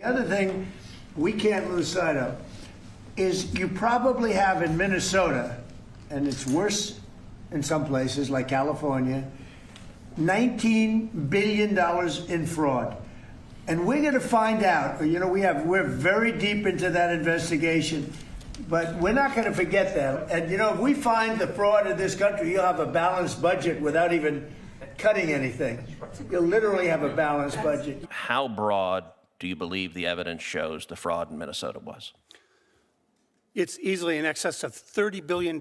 The other thing we can't lose sight of is you probably have in Minnesota, and it's worse in some places like California, $19 billion in fraud. And we're going to find out, we're very deep into that investigation, but we're not going to forget that. And, if we find the fraud in this country, you'll have a balanced budget without even cutting anything. You'll literally have a balanced budget. How broad do you believe the evidence shows the fraud in Minnesota was? It's easily in excess of $30 billion.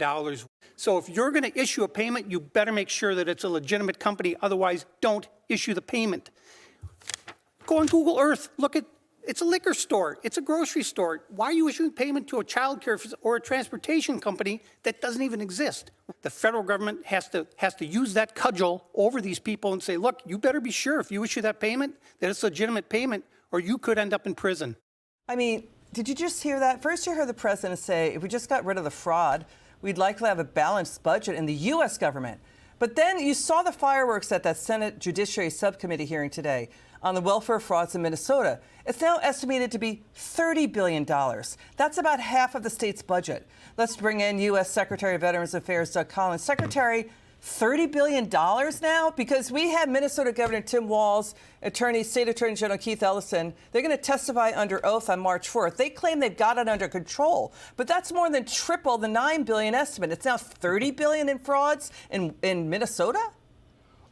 So if you're going to issue a payment, you better make sure that it's a legitimate company. Otherwise, don't issue the payment. Go on Google Earth. Look at, it's a liquor store. It's a grocery store. Why are you issuing payment to a child care or a transportation company that doesn't even exist? The federal government has to use that cudgel over these people and say, look, you better be sure if you issue that payment that it's a legitimate payment, or you could end up in prison. I mean, did you just hear that? First, you heard the president say, if we just got rid of the fraud, we'd likely have a balanced budget in the U.S. government. But then you saw the fireworks at that Senate Judiciary Subcommittee hearing today on the welfare frauds in Minnesota. It's now estimated to be $30 billion. That's about half of the state's budget. Let's bring in U.S. Secretary of Veterans Affairs Doug Collins. Secretary, $30 billion now? Because we had Minnesota Governor Tim Walz, State Attorney General Keith Ellison. They're going to testify under oath on March 4th. They claim they've got it under control, but that's more than triple the $9 billion estimate. It's now $30 billion in frauds in Minnesota?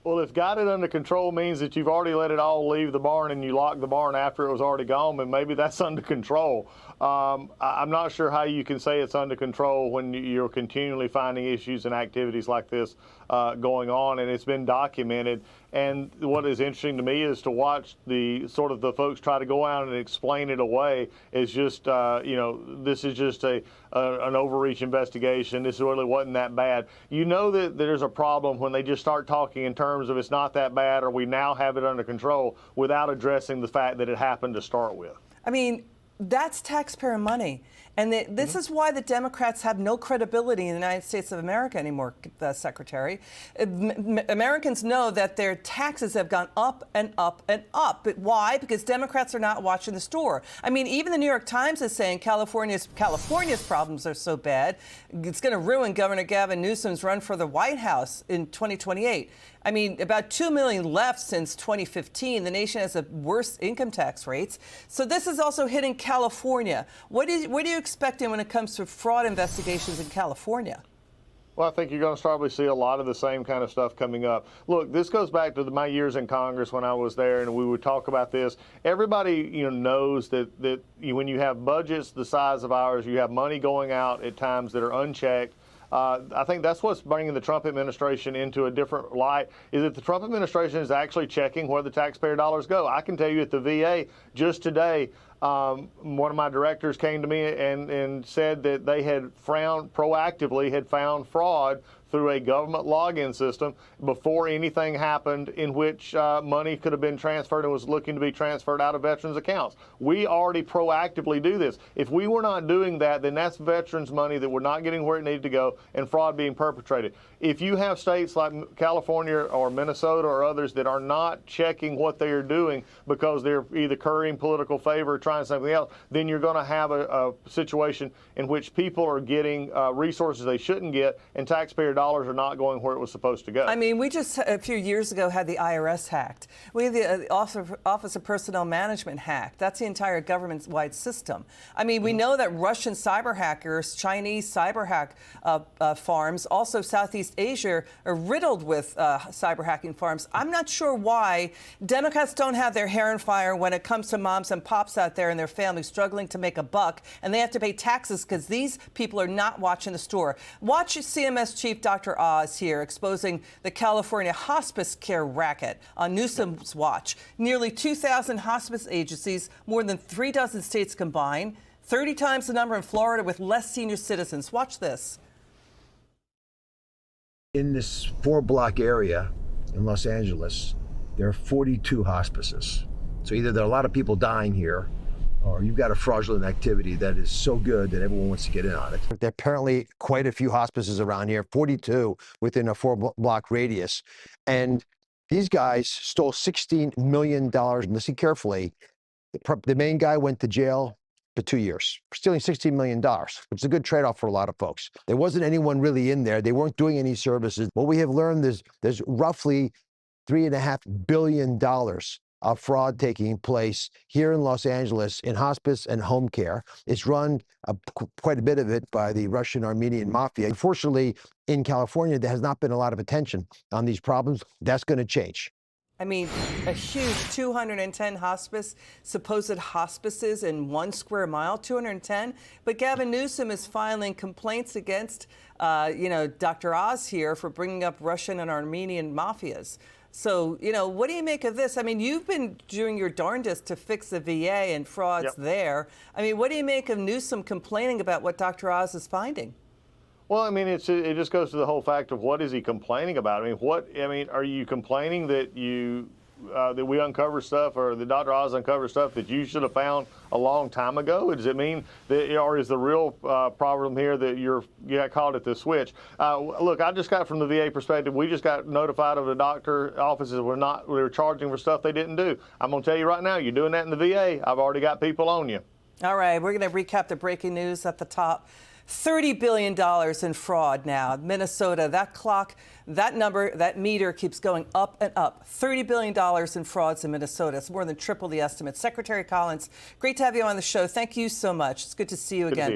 Well, if got it under control means that you've already let it all leave the barn and you locked the barn after it was already gone, then maybe that's under control. I'm not sure how you can say it's under control when you're continually finding issues and activities like this going on, and it's been documented. And what is interesting to me is to watch the folks try to go out and explain it away as just, this is just an overreach investigation. This really wasn't that bad. You know that there's a problem when they just start talking in terms of it's not that bad or we now have it under control without addressing the fact that it happened to start with. I mean, that's taxpayer money. And this is why the Democrats have no credibility in the United States of America anymore, Secretary. Americans know that their taxes have gone up and up and up. But why? Because Democrats are not watching the store. I mean, even the New York Times is saying California's problems are so bad, it's going to ruin Governor Gavin Newsom's run for the White House in 2028. I mean, about 2 million left since 2015. The nation has the worst income tax rates. So this is also hitting California. What are you expecting when it comes to fraud investigations in California? Well, I think you're going to probably see a lot of the same kind of stuff coming up. Look, this goes back to my years in Congress when I was there, and we would talk about this. Everybody, knows that when you have budgets the size of ours, you have money going out at times that are unchecked. I think that's what's bringing the Trump administration into a different light, is that the Trump administration is actually checking where the taxpayer dollars go. I can tell you at the VA just today, one of my directors came to me and said that they had proactively found fraud through a government login system before anything happened in which money could have been transferred and was looking to be transferred out of veterans' accounts. We already proactively do this. If we were not doing that, then that's veterans' money that we're not getting where it needed to go and fraud being perpetrated. If you have states like California or Minnesota or others that are not checking what they are doing because they're either currying political favor or trying something else, then you're going to have a situation in which people are getting resources they shouldn't get, and taxpayer dollars are not going where it was supposed to go. I mean, we just a few years ago had the IRS hacked. We had the Office of Personnel Management hacked. That's the entire government-wide system. I mean, we know that Russian cyber hackers, Chinese cyber hack farms, also Southeast Asia are riddled with cyber hacking farms. I'm not sure why Democrats don't have their hair on fire when it comes to moms and pops out there and their families struggling to make a buck, and they have to pay taxes because these people are not watching the store. Watch CMS Chief Dr. Oz here exposing the California hospice care racket on Newsom's watch. Nearly 2,000 hospice agencies, more than 3 dozen states combined, 30 times the number in Florida with less senior citizens. Watch this. In this 4-block area in Los Angeles, there are 42 hospices. So either there are a lot of people dying here, or you've got a fraudulent activity that is so good that everyone wants to get in on it. There are apparently quite a few hospices around here, 42 within a 4-block radius. And these guys stole $16 million, listen carefully, The main guy went to jail for 2 years for stealing $16 million, which is a good trade-off for a lot of folks. There wasn't anyone really in there. They weren't doing any services. What we have learned is there's roughly $3.5 billion of fraud taking place here in Los Angeles in hospice and home care. It's run quite a bit of it by the Russian Armenian mafia. Unfortunately, in California, there has not been a lot of attention on these problems. That's going to change. I mean, a huge 210 supposed hospices in 1 square mile, 210. But Gavin Newsom is filing complaints against, Dr. Oz here for bringing up Russian and Armenian mafias. So, what do you make of this? I mean, you've been doing your darndest to fix the VA and frauds there. I mean, what do you make of Newsom complaining about what Dr. Oz is finding? Well, I mean, it just goes to the whole fact of what is he complaining about? I mean, are you complaining that that we uncover stuff, or that Dr. Oz uncovered stuff that you should have found a long time ago? Does it mean that, or is the real problem here that you got caught at the switch? Look, I just got from the VA perspective, we just got notified of the doctor offices we were charging for stuff they didn't do. I'm going to tell you right now, you're doing that in the VA. I've already got people on you. All right, we're going to recap the breaking news at the top. $30 billion in fraud now. Minnesota, that meter keeps going up and up. $30 billion in frauds in Minnesota. It's more than triple the estimate. Secretary Collins, great to have you on the show. Thank you so much. It's good to see you again.